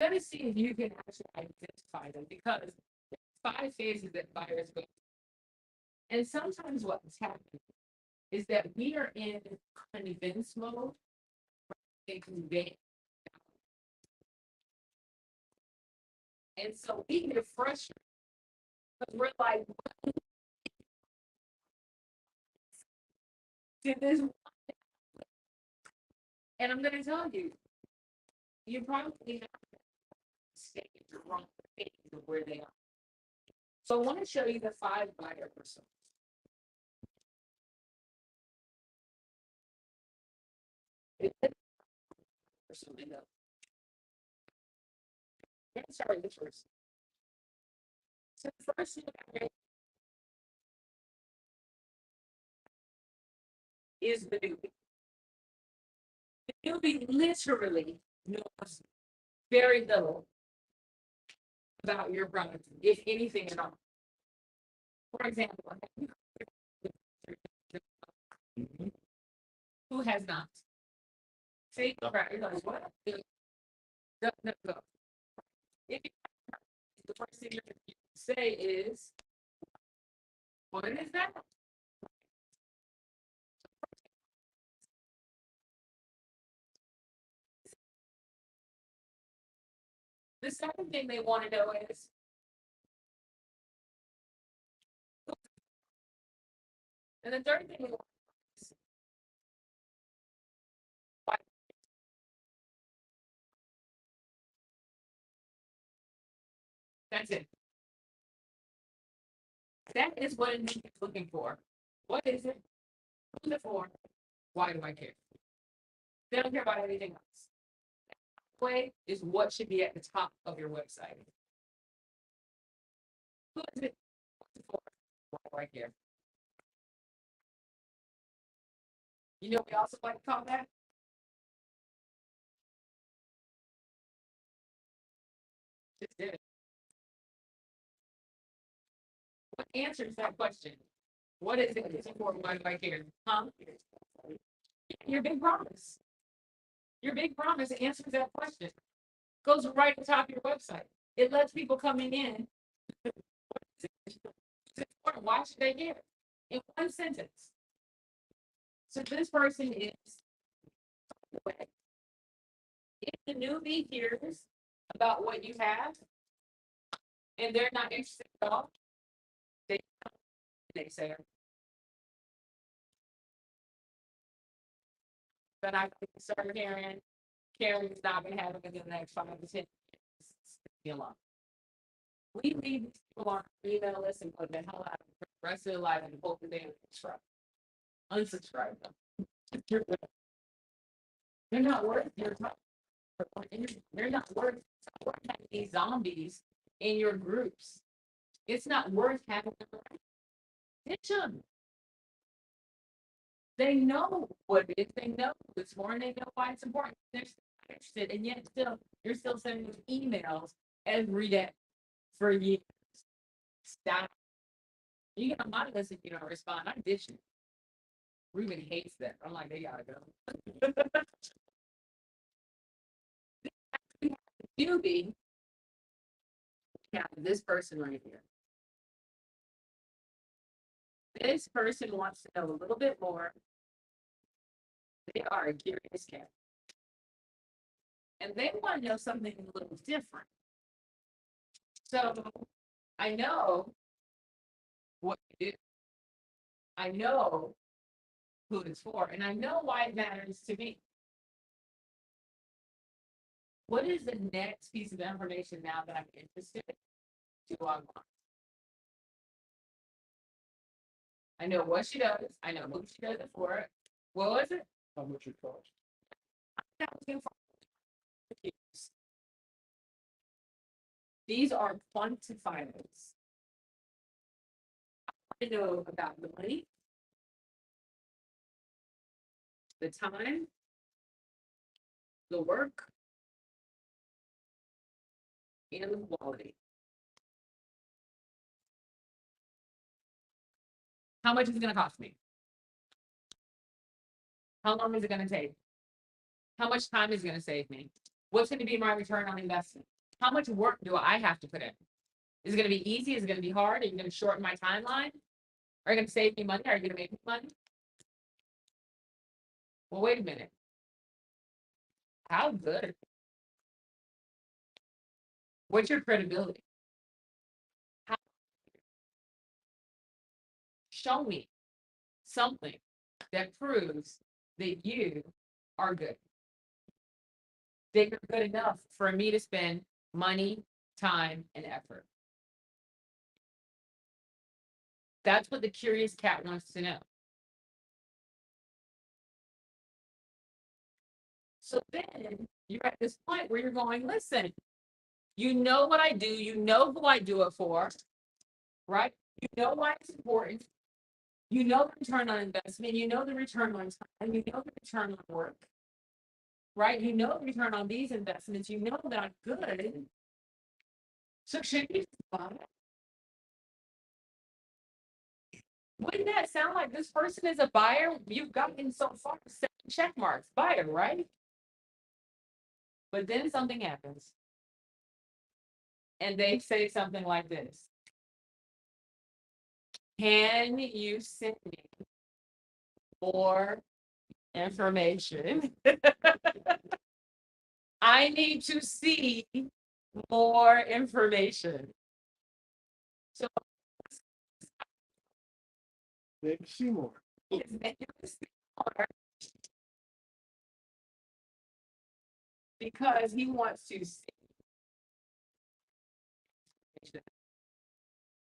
Let me see if you can actually identify them because there's 5 phases that buyers go. And sometimes what's happening is that we are in convince mode and convey. And so we get frustrated because we're like, did this? And I'm going to tell you, you probably have stayed in the wrong phase of where they are. So I want to show you the 5 buyer personas. Or something else. Sorry, the first. So the first thing is the newbie. The newbie literally knows very little about your product, if anything at all. For example, who has not? See, right? You're like, what? No, no, no. If you, the first thing you're going to say is, what is that? The second thing they want to know is, and the third thing they want is, why? That's it. That is what a new is looking for. What is it? Who's it for? Why do I care? They don't care about anything else. Way is what should be at the top of your website. Who is it? What's it for? Why do I care? You know, we also like to call that. Just did it. What answers that question? What is it? Is it for? Why do I care? Huh? Your big promise. Your big promise answers that question. Goes right at the top of your website. It lets people coming in. Why should they care? In one sentence. So this person is, if the newbie hears about what you have and they're not interested at all, they say, but I start Karen's not gonna have it in the next 5 to 10 years. Alone. We leave these people on our email list and put the hell out of the rest of their life and hope that they unsubscribe them. They're not worth your time. They're not worth having these zombies in your groups. It's not worth having them. Ditch them. They know what it is. They know it's for, and they know why it's important. They're still interested, and yet still you're still sending emails every day for years. Stop. You get on my list if you don't respond. I ditch it. Ruben hates that. I'm like, they gotta go. Newbie. Yeah, this person right here. This person wants to know a little bit more. They are a curious cat. And they want to know something a little different. So I know what you do. I know who it's for, and I know why it matters to me. What is the next piece of information now that I'm interested in? Do I want? I know what she does. I know who she does it for. What was it? How much it cost? These are quantifiers. I know about the money, the time, the work, and the quality. How much is it going to cost me? How long is it going to take? How much time is it going to save me? What's going to be my return on investment? How much work do I have to put in? Is it going to be easy? Is it going to be hard? Are you going to shorten my timeline? Are you going to save me money? Are you going to make me money? Well, wait a minute. How good? What's your credibility? How, show me something that proves that you are good. That you're good enough for me to spend money, time, and effort. That's what the curious cat wants to know. So then you're at this point where you're going, listen, you know what I do, you know who I do it for, right? You know why it's important. You know the return on investment, you know the return on time, you know the return on work, right? You know the return on these investments, you know that I'm good. So should you buy it? Wouldn't that sound like this person is a buyer? You've gotten so far 7 check marks, buyer, right? But then something happens. And they say something like this. Can you send me more information? I need to see more information. So Maybe Seymour. his name is Seymour because he wants to see.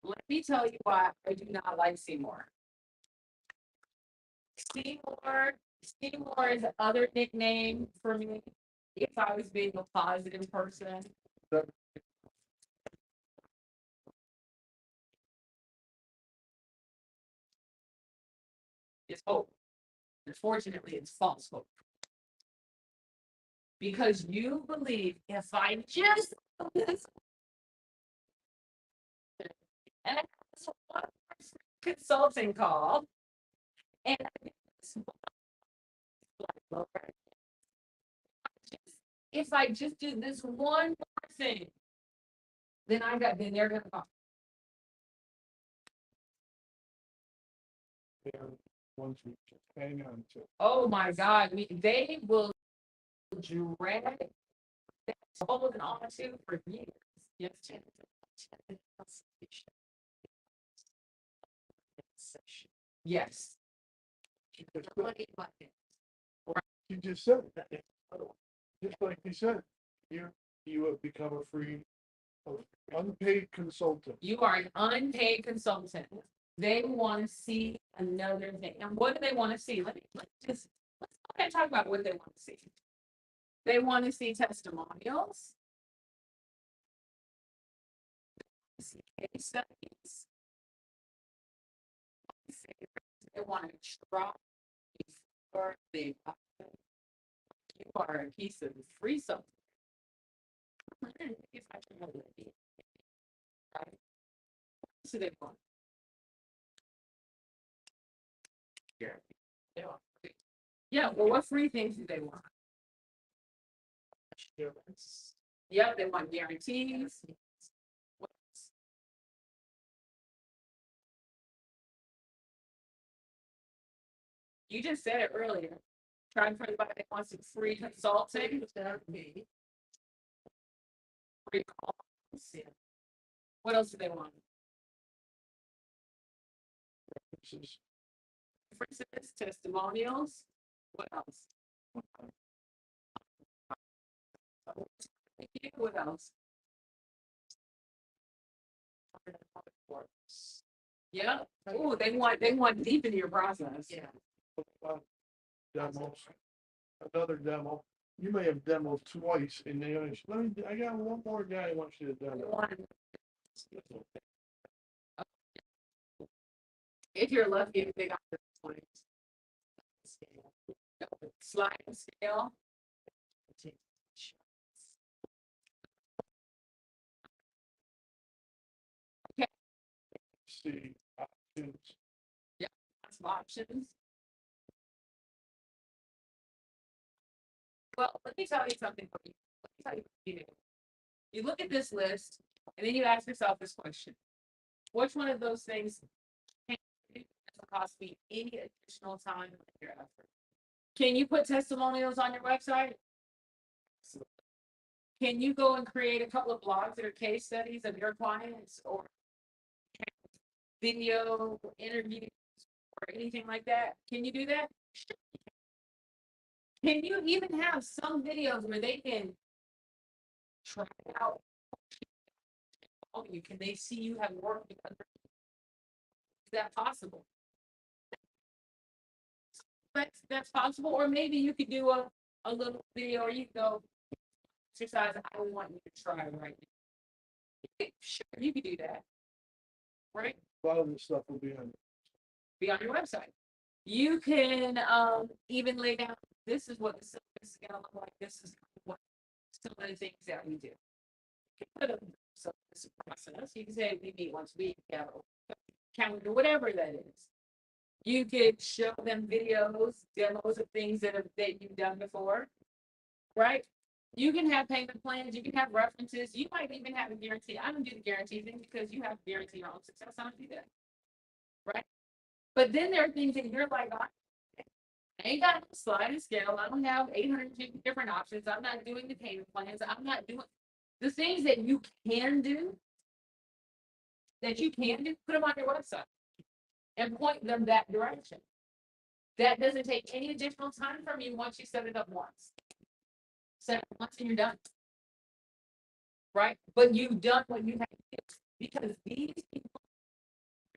Let me tell you why I do not like Seymour. Seymour is other nickname for me. If I was being a positive person, it's hope. Unfortunately, it's false hope. Because you believe if I just do this, and I have this one person consulting call, and I get this like, Lord, if I just do this one more thing, then they're gonna call. They're ones we just hang on to. Oh my God, they will drag that holding on to for years. Yes, Janet. Yes. Because you just said that. Just like you said, you have become a free, unpaid consultant. You are an unpaid consultant. They want to see another thing. And what do they want to see? Let's talk about what they want to see. They want to see testimonials. See case studies. They want to try before they buy. You are a piece of free software. If I can have it, right? So they want. Yeah, well, what free things do they want? Yeah, they want guarantees. What else? You just said it earlier. Trying for anybody that wants some free consulting. Free calls. What else do they want? References, testimonials. What else? What else? Yeah. Oh, they want deep into your process. Yeah. Demos, another demo. You may have demoed twice and they only, I got one more guy who wants you to demo. If you're lucky, they got the points. Sliding scale. See options. Yeah, some options. Well, let me tell you something. tell you what you do. You look at this list and then you ask yourself this question. Which one of those things can doesn't cost me any additional time or effort? Can you put testimonials on your website? Can you go and create a couple of blogs that are case studies of your clients or video interviews or anything like that? Can you do that? Sure. Can you even have some videos where they can try it out? You can they see you have worked with other? Is that possible? That's possible. Or maybe you could do a little video or you go exercise I want you to try right now. Sure, you could do that. Right? A lot of this stuff will Be on your website. You can even lay down this is what the syllabus is gonna look like. This is what some of the things that we do. You can put a syllabus process. You can say we meet once a week, have a calendar, whatever that is. You could show them videos, demos of things that you've done before, right? You can have payment plans, you can have references, you might even have a guarantee. I don't do the guarantee thing because you have to guarantee your own success. I don't do that. Right? But then there are things that you're like, I ain't got no sliding scale. I don't have 850 different options. I'm not doing the payment plans. I'm not doing the things that you can do, put them on your website and point them that direction. That doesn't take any additional time from you once you set it up once. Set it up once and you're done. Right? But you've done what you have to do because these people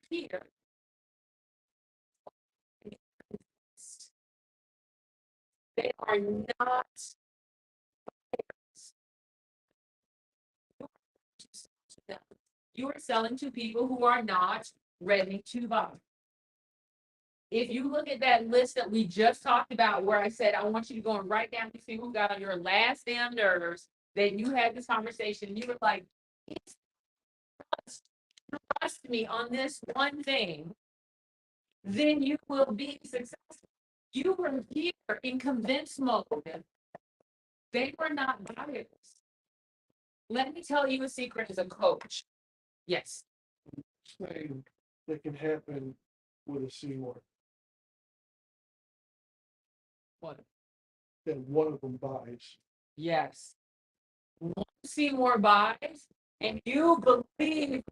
here they are not you are selling to people who are not ready to buy. If you look at that list that we just talked about, where I said, I want you to go and write down these people who got on your last damn nerves, that you had this conversation, you were like, trust me on this one thing, then you will be successful. You were here in convince mode. They were not buyers. Let me tell you a secret as a coach. Yes. thing that can happen with a Seymour, What? that one of them buys. Yes. See more buys, and you believe,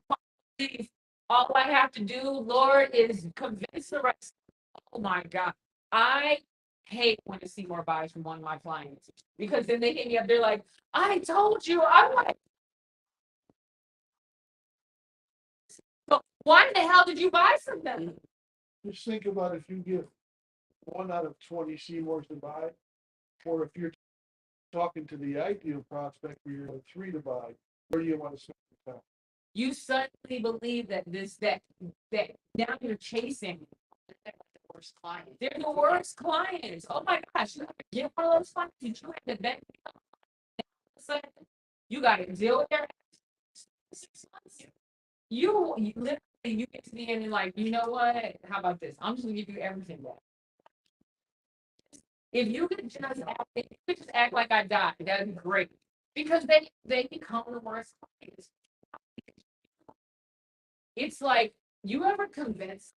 all I have to do, Lord, is convince the rest. Oh my God. I hate when I see more buys from one of my clients because then they hit me up. They're like, I told you. I'm like, but why the hell did you buy from them? Just think about if you get 1 out of 20 Seymours to buy, or if you're talking to the ideal prospect where you're 3 to buy, where do you want to spend your time? You suddenly believe that now you're chasing the worst clients. They're the worst clients. Oh my gosh, get one of those clients. Did you have to bet? You got to deal with their 6 months. You literally you get to the end and like, you know what? How about this? I'm just gonna give you everything back. If you could just act like I died, that'd be great. Because they become the worst clients. It's like you ever convinced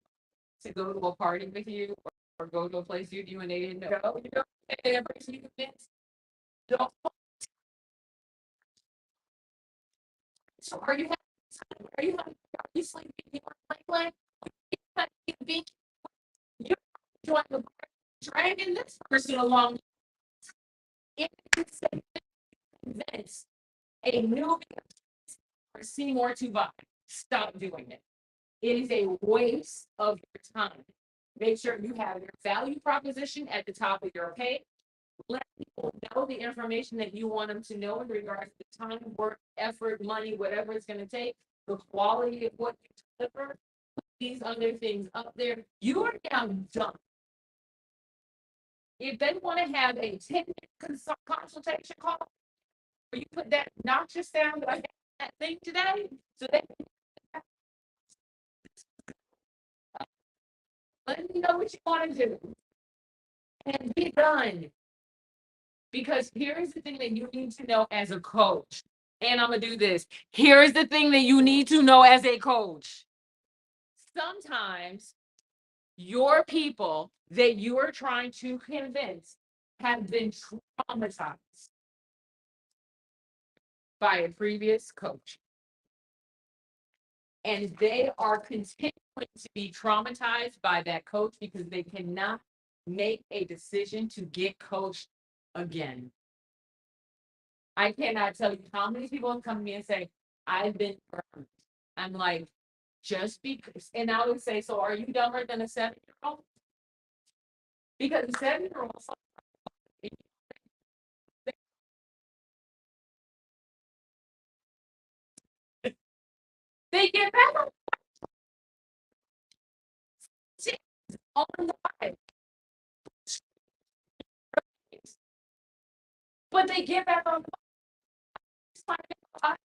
to go to a party with you or go to a place you and they didn't know. You know, every person you convinced. Don't. So are you sleeping? You want you join the dragging this person along. It's convince a newbie or see more to buy. Stop doing it. It is a waste of your time. Make sure you have your value proposition at the top of your page. Let people know the information that you want them to know in regards to time, work, effort, money, whatever it's going to take, the quality of what you deliver. Put these other things up there. You are now done. If they want to have a 10-minute consultation call, or you put that noxious sound that I had that thing today, so they let me know what you want to do and be done. Because here's the thing that you need to know as a coach. And I'm gonna do this. Here's the thing that you need to know as a coach. Sometimes your people that you are trying to convince have been traumatized by a previous coach. And they are continuing to be traumatized by that coach because they cannot make a decision to get coached again. I cannot tell you how many people have come to me and say, I've been burned. I'm like, just because, and I would say, so are you dumber than a 7-year-old? Because a 7-year-old, they get better on the bike. But they get back on the bike. I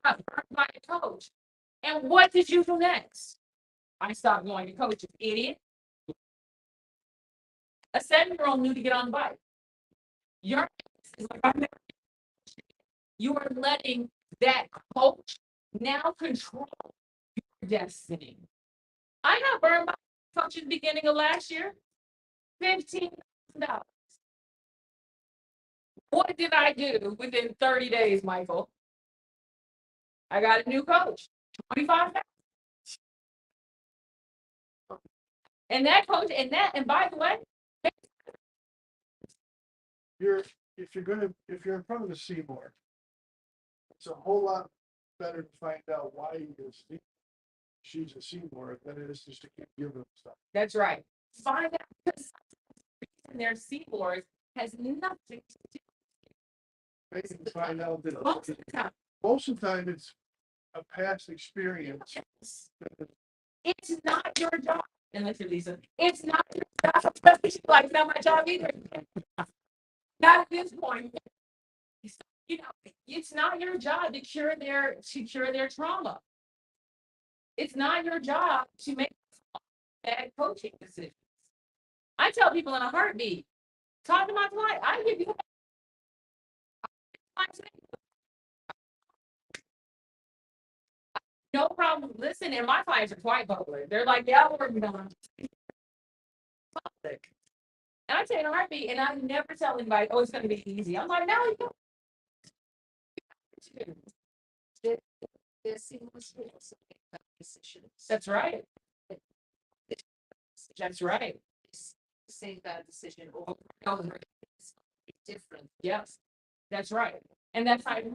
got burned by a coach. And what did you do next? I stopped going to coaches, idiot. A 7-year-old knew to get on the bike. Your is like, you are letting that coach now control your destiny. I got burned by coach at the beginning of last year. $15,000. What did I do within 30 days, Michael? I got a new coach, 25,000. And that coach, and by the way, if you're in front of the Seymour, it's a whole lot better to find out why she's a Seymour than it is just to keep giving them stuff. that's right. Find out because their Seymours has nothing to do. Maybe to find out that Most of the time, most of the time it's a past experience. it's not your job. Unless you're Lisa, it's not your job. She's like, it's not my job either. Not at this point. You know, it's not your job to cure their trauma. It's not your job to make bad coaching decisions. I tell people in a heartbeat, talk to my client. I give you no problem. Listen, and my clients are quite public. They're like, yeah, we're done. Public. And I say in a heartbeat, and I never tell anybody, oh, it's going to be easy. I'm like, no, you don't. That's right. That's right. Say that decision over different. Yes, that's right. And that's how these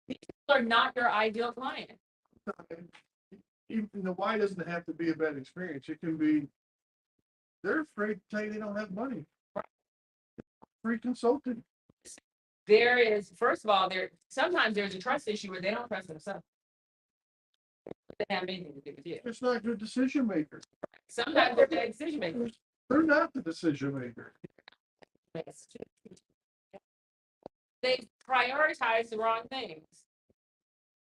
people are not your ideal client. Even the why doesn't have to be a bad experience. It can be they're afraid to tell you they don't have money. Free consulting. There is, first of all, sometimes there's a trust issue where they don't trust themselves. They have anything to do with you. It's not good decision maker. Sometimes they're bad decision makers. They're not the decision maker. They prioritize the wrong things.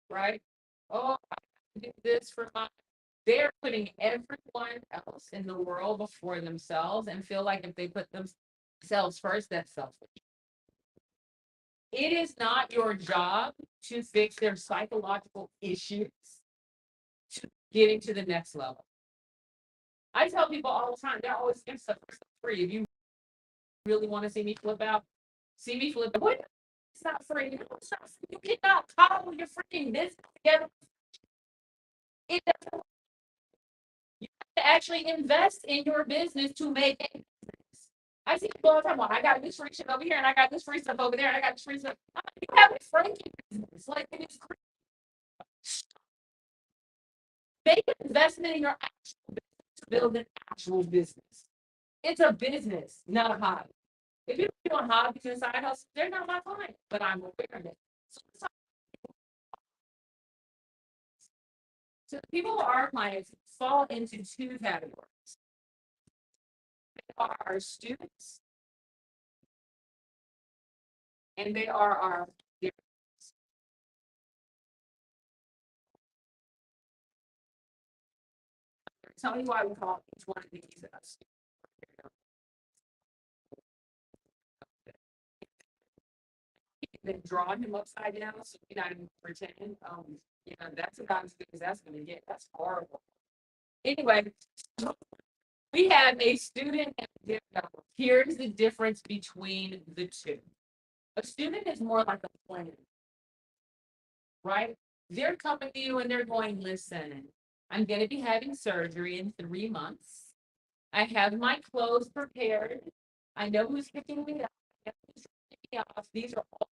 Right? Oh, I do this for my. They're putting everyone else in the world before themselves and feel like if they put themselves first, that's selfish. It is not your job to fix their psychological issues to getting to the next level. I tell people all the time, they're always getting stuff for free. If you really want to see me flip out, see me flip out. What? It's not free. It's not free. You cannot cobble your freaking business together. It doesn't. You have to actually invest in your business to make it. I see people all the time. Well, I got this free shit over here, and I got this free stuff over there, and I got this free stuff. You have a franking business, like it is. Make an investment in your actual business to build an actual business. It's a business, not a hobby. If you're doing hobbies and side hustles, they're not my client, but I'm aware of it. So the people who are our clients fall into two categories. They are our students, and they are our therapists. Tell me why we call each one of these us. then draw him upside down, so you're not even pretending, that's about as good as that's gonna get, that's horrible. Anyway, we have a student and a daredevil. Here's the difference between the two. A student is more like a plan, right? They're coming to you and they're going, listen, I'm gonna be having surgery in 3 months. I have my clothes prepared. I know who's picking me up. I know who's picking me off. These are all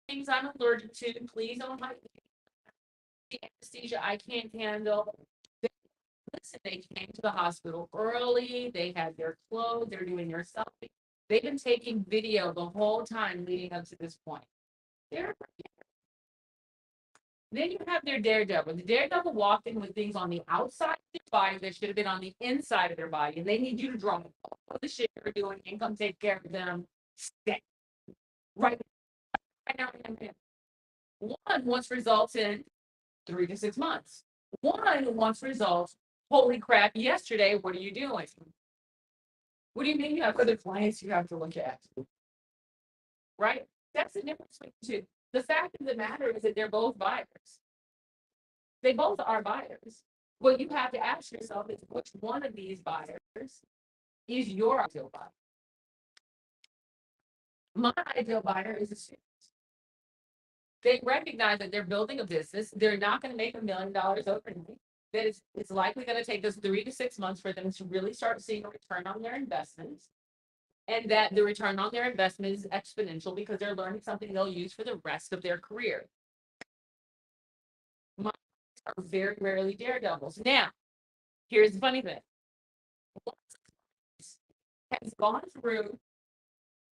things I'm allergic to. Please don't like the anesthesia I can't handle. Listen, they came to the hospital early. They had their clothes. They're doing their selfie. They've been taking video the whole time leading up to this point. They're Then you have their daredevil. The daredevil walked in with things on the outside of their body that should have been on the inside of their body. And they need you to draw all the shit they're doing and come take care of them. Stay right now. One wants results in 3 to 6 months. One wants results. Holy crap, yesterday, what are you doing? What do you mean you have other clients you have to look at? Right? That's the difference between the two. The fact of the matter is that they're both buyers. They both are buyers. What you have to ask yourself is which one of these buyers is your ideal buyer? My ideal buyer is a student. They recognize that they're building a business. They're not going to make $1 million overnight. That it's likely going to take us 3 to 6 months for them to really start seeing a return on their investments. And that the return on their investment is exponential because they're learning something they'll use for the rest of their career. Mine are very rarely daredevils. Now, here's the funny thing. Has gone through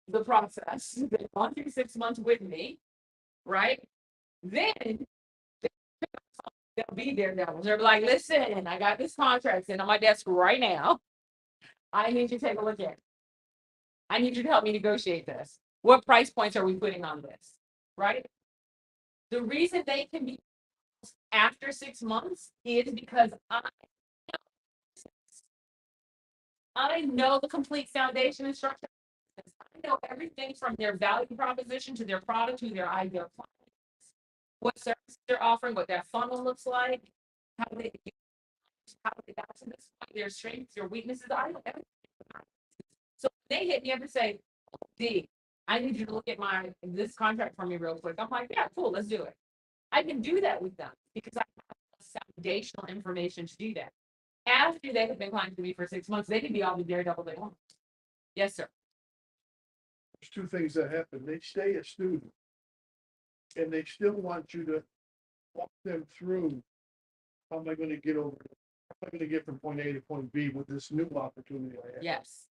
the process, they've gone through 6 months with me, right? Then they'll be daredevils. They'll be like, listen, I got this contract sitting on my desk right now. I need you to take a look at it. I need you to help me negotiate this. What price points are we putting on this? Right? The reason they can be after 6 months is because I know the complete foundation and structure. I know everything from their value proposition to their product to their ideal clients, what services they're offering, what that funnel looks like, how they got to this point, their strengths, their weaknesses. I know everything. So they hit me up and say, D, I need you to look at this contract for me real quick. I'm like, yeah, cool, let's do it. I can do that with them because I have foundational information to do that. After they have been clients to me for 6 months, they can be all the daredevil they want. Yes, sir. There's two things that happen. They stay a student. And they still want you to walk them through. How am I gonna get over it? How am I gonna get from point A to point B with this new opportunity I have? Yes.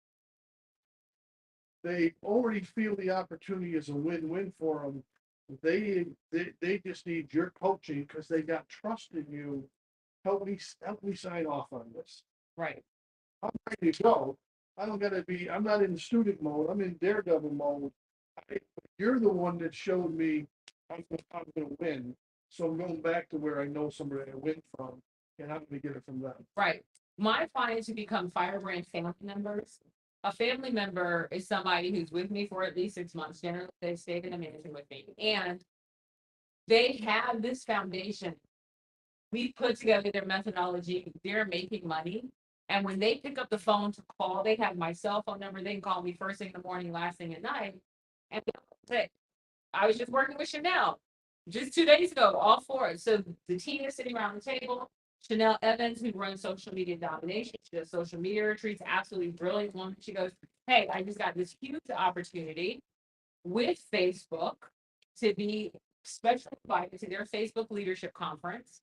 They already feel the opportunity is a win-win for them. They just need your coaching because they got trust in you. Help me sign off on this. Right. I'm ready to go. I'm not in student mode. I'm in daredevil mode. You're the one that showed me I'm gonna win. So I'm going back to where I know somebody I win from and I'm gonna get it from them. Right. My clients who become Firebrand family members, a family member is somebody who's with me for at least 6 months. Generally, they stayed in a mansion with me. And they have this foundation. We put together their methodology. They're making money. And when they pick up the phone to call, they have my cell phone number. They can call me first thing in the morning, last thing at night. And they'll say, I was just working with Chanel just 2 days ago, all for it. So the team is sitting around the table. Chanel Evans, who runs social media domination, she does social media retreats, absolutely brilliant woman. She goes, hey, I just got this huge opportunity with Facebook to be special invited to their Facebook leadership conference.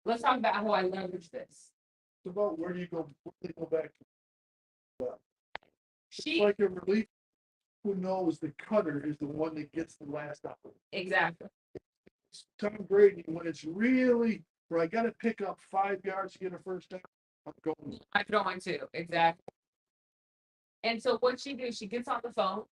Let's talk about how I leverage this. It's about where do you go back? It's She like a relief. Who knows the cutter is the one that gets the last out. exactly. Tom Brady, when it's really where I gotta pick up 5 yards to get a first down, I'm going. I'm going to exactly. And so what she do, she gets on the phone,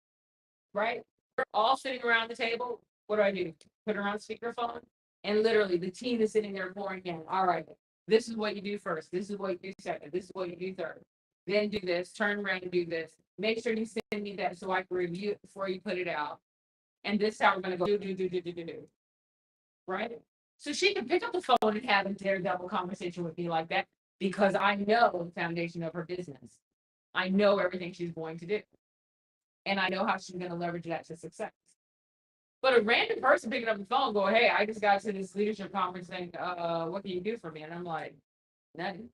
right? We're all sitting around the table. What do? Put her on speakerphone, and literally the team is sitting there pouring in. All right, this is what you do first. This is what you do second. This is what you do third. Then do this. Turn around and do this. Make sure you send me that so I can review it before you put it out. And this is how we're gonna go do. Right? So she can pick up the phone and have a daredevil conversation with me like that because I know the foundation of her business. I know everything she's going to do. And I know how she's gonna leverage that to success. But a random person picking up the phone going, hey, I just got to this leadership conference thing. What can you do for me? And I'm like, nothing.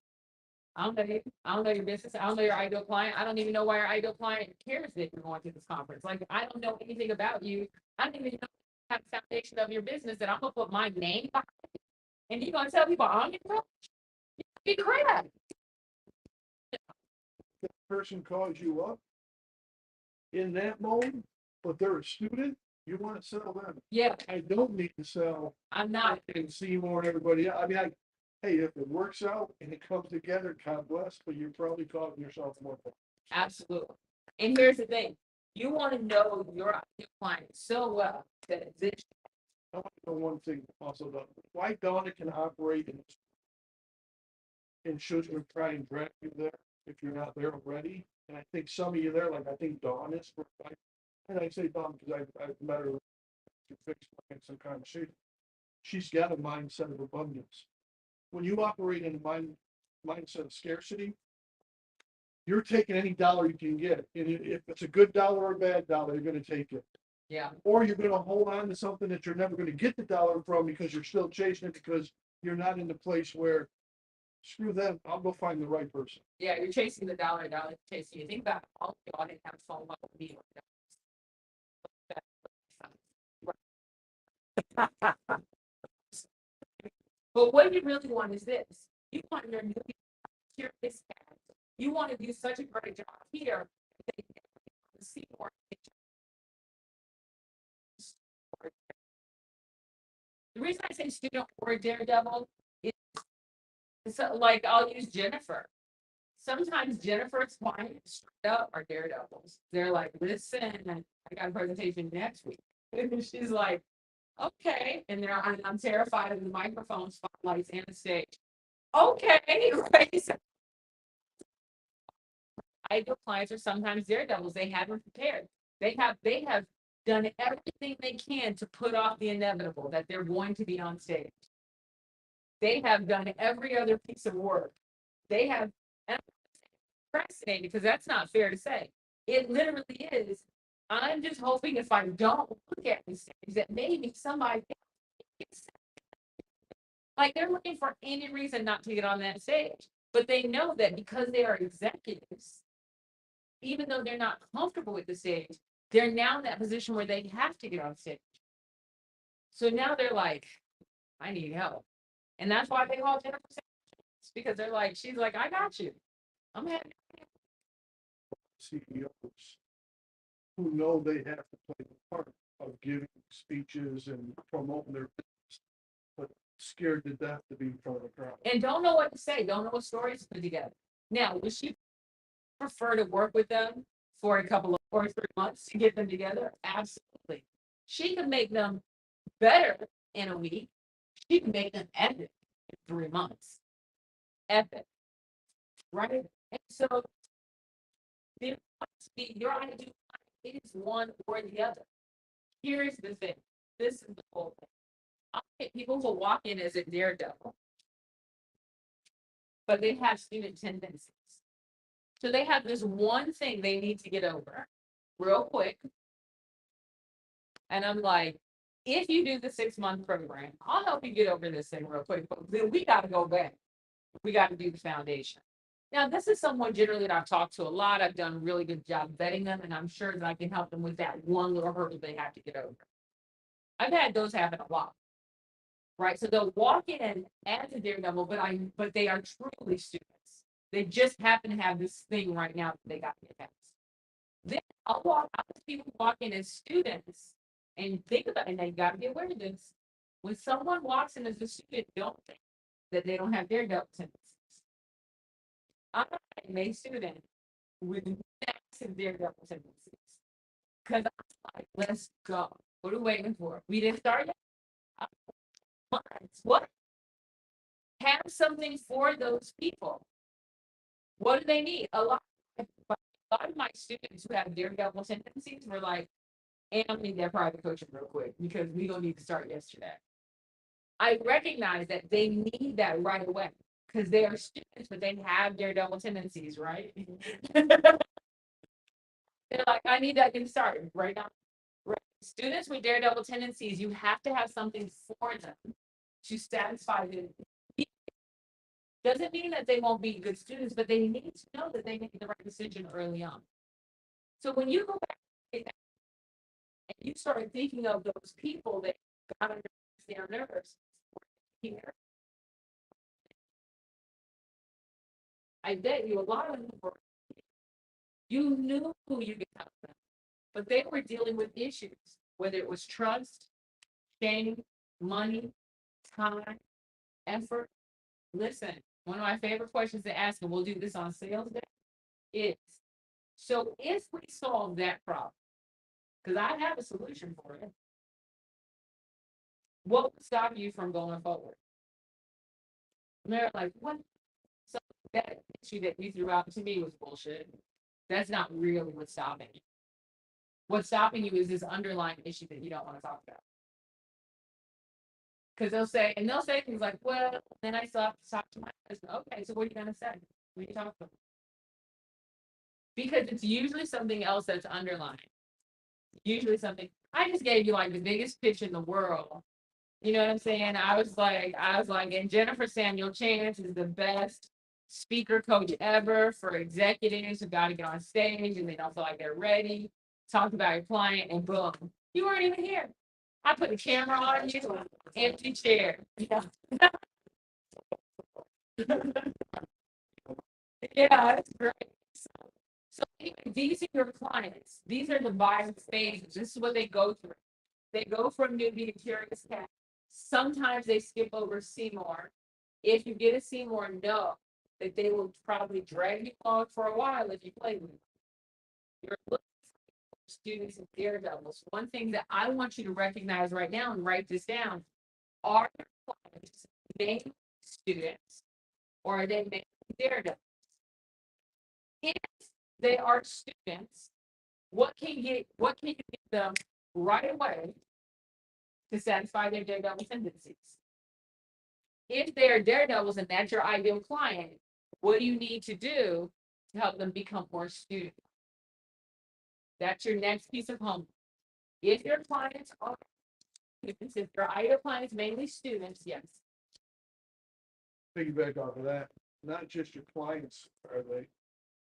I don't know you. I don't know your business. I don't know your ideal client. I don't even know why your ideal client cares that you're going to this conference. Like, I don't know anything about you. I don't even know have the foundation of your business that I'm gonna put my name behind it. And you're gonna tell people I'm your coach? Be crap. Person calls you up in that mode, but they're a student, you wanna sell them. Yeah, I don't need to sell I'm not. and Seymour and everybody, else. I mean, hey, if it works out and it comes together, God bless, but you're probably causing yourself more. Absolutely. And here's the thing. You want to know your ideal client so well that this I want to know one thing also, though, why Donna can operate and shouldn't try and drag you there if you're not there already. And I think some of you there, like I think Dawn is, and I say Dawn because I've met her to fix some conversation. She's got a mindset of abundance. When you operate in a mindset of scarcity, you're taking any dollar you can get. And if it's a good dollar or a bad dollar, you're gonna take it. yeah. Or you're gonna hold on to something that you're never gonna get the dollar from because you're still chasing it because you're not in the place where, screw them, I'll go find the right person. Yeah, you're chasing the dollar chasing you. Think about all of y'all didn't have a phone like me. But what you really want is this. You want your new here this cat. You want to do such a great job here. They see more. The reason I say student or daredevil is so, like I'll use Jennifer. Sometimes Jennifer's clients straight up are daredevils. They're like, listen, I got a presentation next week. And she's like, okay. And I'm terrified of the microphone spotlights and the stage. Okay, great. Ideal clients are sometimes daredevils. They haven't prepared. They have done everything they can to put off the inevitable that they're going to be on stage. They have done every other piece of work. They have, and I'm fascinated because that's not fair to say. It literally is. I'm just hoping if I don't look at the stage that maybe somebody gets like they're looking for any reason not to get on that stage. But they know that because they are executives, even though they're not comfortable with the stage, they're now in that position where they have to get on stage. So now they're like, I need help. And that's why they call Jennifer Sanchez, because they're like, she's like, I got you. I'm happy. CEOs who know they have to play the part of giving speeches and promoting their business, but scared to death to be in front of a crowd. And don't know what to say, don't know what stories to put together. Now, would she prefer to work with them for a couple of or 3 months to get them together? Absolutely. She can make them better in a week. She can make them epic in 3 months. Epic. Right? And so there must be your ideal it is one or the other. Here's the thing. This is the whole thing. I get people who walk in as a daredevil, but they have student tendencies. So they have this one thing they need to get over real quick. And I'm like, if you do the 6-month program, I'll help you get over this thing real quick. But then we got to go back. We got to do the foundation. Now, this is someone generally that I've talked to a lot. I've done a really good job vetting them, and I'm sure that I can help them with that one little hurdle they have to get over. I've had those happen a lot. Right. So they'll walk in as a daredevil, but they are truly students. They just happen to have this thing right now that they got to get past. Then I'll see people walk in as students and think about, and they got to be aware of this. When someone walks in as a student, don't think that they don't have daredevil tendencies. I'm a student with massive daredevil tendencies. Because I'm like, let's go. What are we waiting for? We didn't start yet. What? Have something for those people. What do they need? A lot of my students who have daredevil tendencies were like, and I need that private coaching real quick because we gonna need to start yesterday. I recognize that they need that right away because they are students, but they have daredevil tendencies, right? They're like, I need that to start right now. Right. Students with daredevil tendencies, you have to have something for them to satisfy them. Doesn't mean that they won't be good students, but they need to know that they make the right decision early on. So when you go back and you start thinking of those people that got under their nerves here, I bet you a lot of them were, you knew who you could help them, but they were dealing with issues, whether it was trust, shame, money, time, effort. Listen, one of my favorite questions to ask, and we'll do this on sales day, is so if we solve that problem, because I have a solution for it, what would stop you from going forward? And they're like, what? So that issue that you threw out to me was bullshit. That's not really what's stopping you. What's stopping you is this underlying issue that you don't want to talk about. Because they'll say things like, well, then I still have to talk to my husband. Okay, so what are you gonna say? What are you talking about? Because it's usually something else that's underlying. Usually something. I just gave you like the biggest pitch in the world. You know what I'm saying? I was like, and Jennifer Samuel Chance is the best speaker coach ever for executives who got to get on stage and they don't feel like they're ready. Talk about your client and boom, you weren't even here. I put the camera on you, empty chair. Yeah, it's great. So anyway, these are your clients. These are the buying phases. This is what they go through. They go from newbie to curious cat. Sometimes they skip over Seymour. If you get a Seymour, know that they will probably drag you along for a while if you play with them. You're looking for students and daredevils. One thing that I want you to recognize right now and write this down: are your clients mainly students or are they mainly daredevils? If they are students, what can you give them right away to satisfy their daredevil tendencies? If they're daredevils and that's your ideal client, what do you need to do to help them become more student? That's your next piece of homework. If your clients are students, if your ideal clients mainly students, yes. Piggyback off of that, not just your clients, are they,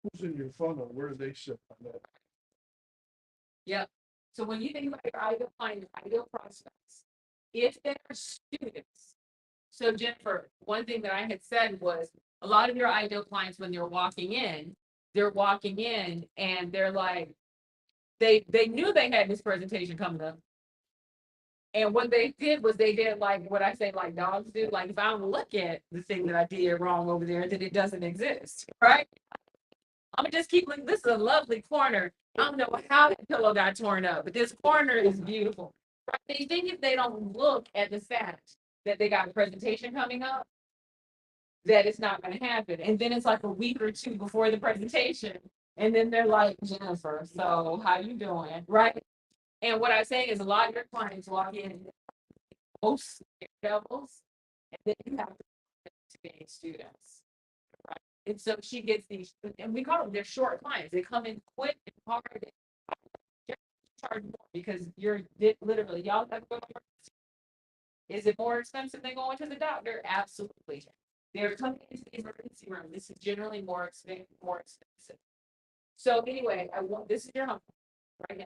who's in your funnel, where do they sit on that? Yep. So when you think about your ideal client, your ideal prospects, if they're students, so Jennifer, one thing that I had said was a lot of your ideal clients, when they're walking in and they're like, they knew they had this presentation coming up. And what they did was they did like what I say, like dogs do. Like if I don't look at the thing that I did wrong over there, then it doesn't exist, right? I'm gonna just keep looking. This is a lovely corner. I don't know how that pillow got torn up, but this corner is beautiful. Right? They think if they don't look at the fact that they got a presentation coming up, that it's not going to happen. And then it's like a week or two before the presentation, and then they're like, Jennifer, so how you doing, right? And what I'm saying is, a lot of your clients walk in most devils, and then you have to be students. Right? And so she gets these, and we call them they're short clients. They come in quick and hard. And charge more because you're literally y'all have to go. Is it more expensive than going to the doctor? Absolutely. They're coming into the emergency room. This is generally more expensive. So anyway, this is your home right now.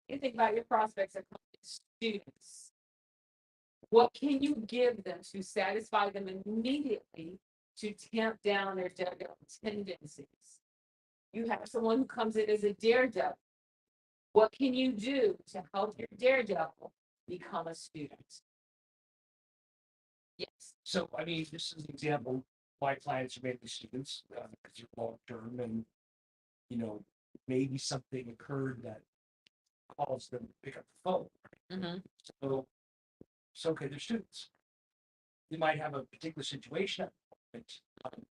You think about your prospects that come students. What can you give them to satisfy them immediately to tamp down their daredevil tendencies? You have someone who comes in as a daredevil. What can you do to help your daredevil become a student? Yes. So, I mean, this is an example, my clients are mainly students, because they're long-term and, maybe something occurred that caused them to pick up the phone. Mhm. So, okay, they're students. They might have a particular situation,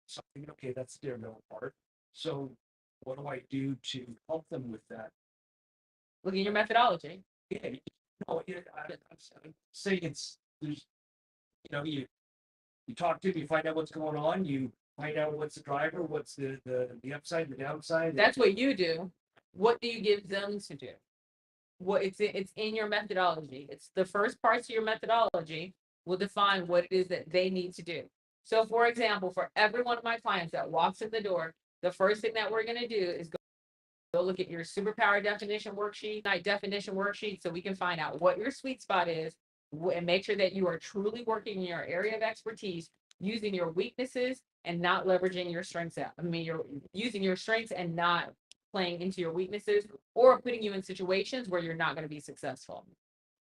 something, okay, that's their middle part. So what do I do to help them with that? Look at your methodology. Yeah, no, yeah, I'm saying there's, you talk to them, you find out what's going on, you find out what's the driver, what's the upside, the downside. That's what you do. What do you give them to do? What it's in your methodology. It's the first parts of your methodology will define what it is that they need to do. So for example, for every one of my clients that walks in the door, the first thing that we're gonna do is go look at your superpower definition worksheet, night definition worksheet, so we can find out what your sweet spot is and make sure that you are truly working in your area of expertise, using your weaknesses and not leveraging your strengths out. I mean, you're using your strengths and not playing into your weaknesses or putting you in situations where you're not going to be successful.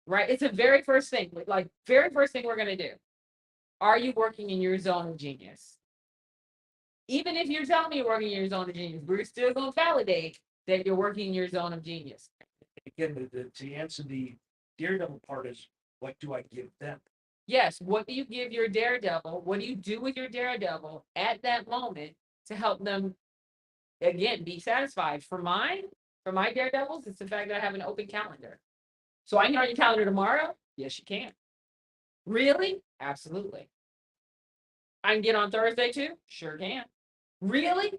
Right? It's a very first thing, like very first thing we're going to do. Are you working in your zone of genius? Even if you're telling me you're working in your zone of genius, we're still going to validate that you're working in your zone of genius. Again, to answer the daredevil part is, what do I give them? Yes, what do you give your daredevil? What do you do with your daredevil at that moment to help them, again, be satisfied? For my daredevils, it's the fact that I have an open calendar. So I can on your calendar tomorrow? Yes, you can. Really? Absolutely. I can get on Thursday too? Sure can. Really?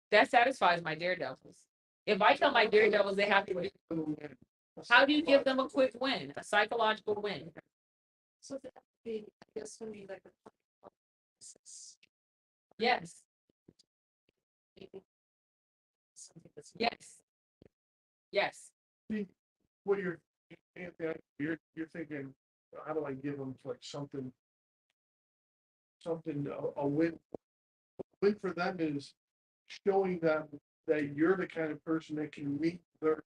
That satisfies my daredevils. If I tell my daredevils they have to, how do you give them a quick win, a psychological win? So that would be, I guess, for me, like a process. Yes, Maybe something that's yes. Yes, What Anthony, you're thinking, how do I give them like something, a win? Win for them is showing them that you're the kind of person that can meet their,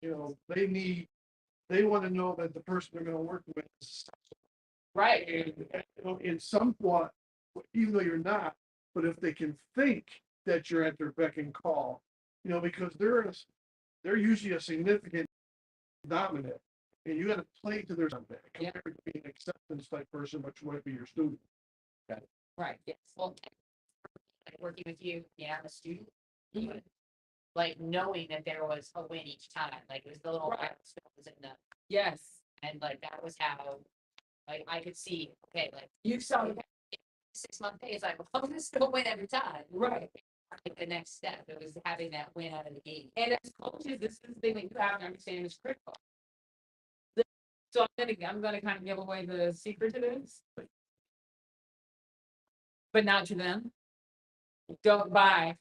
they want to know that the person they're going to work with is right. in some point, even though you're not, but if they can think that you're at their beck and call, because they're usually a significant dominant, and you got to play to their something. Yeah. Compared to being an acceptance type person, which might be your student. Right, yes. well, like working with you, yeah, I'm a student. But, like knowing that there was a win each time, like it was the little Right. milestones in the, Yes. and like that was how, like I could see, okay, like You saw, 6 month phase, like well, I'm gonna still win every time. right. Like the next step, it was having that win out of the gate. And as coaches, this is the thing that you have to understand is critical. So I'm gonna kind of give away the secret to this. But not to them. Don't buy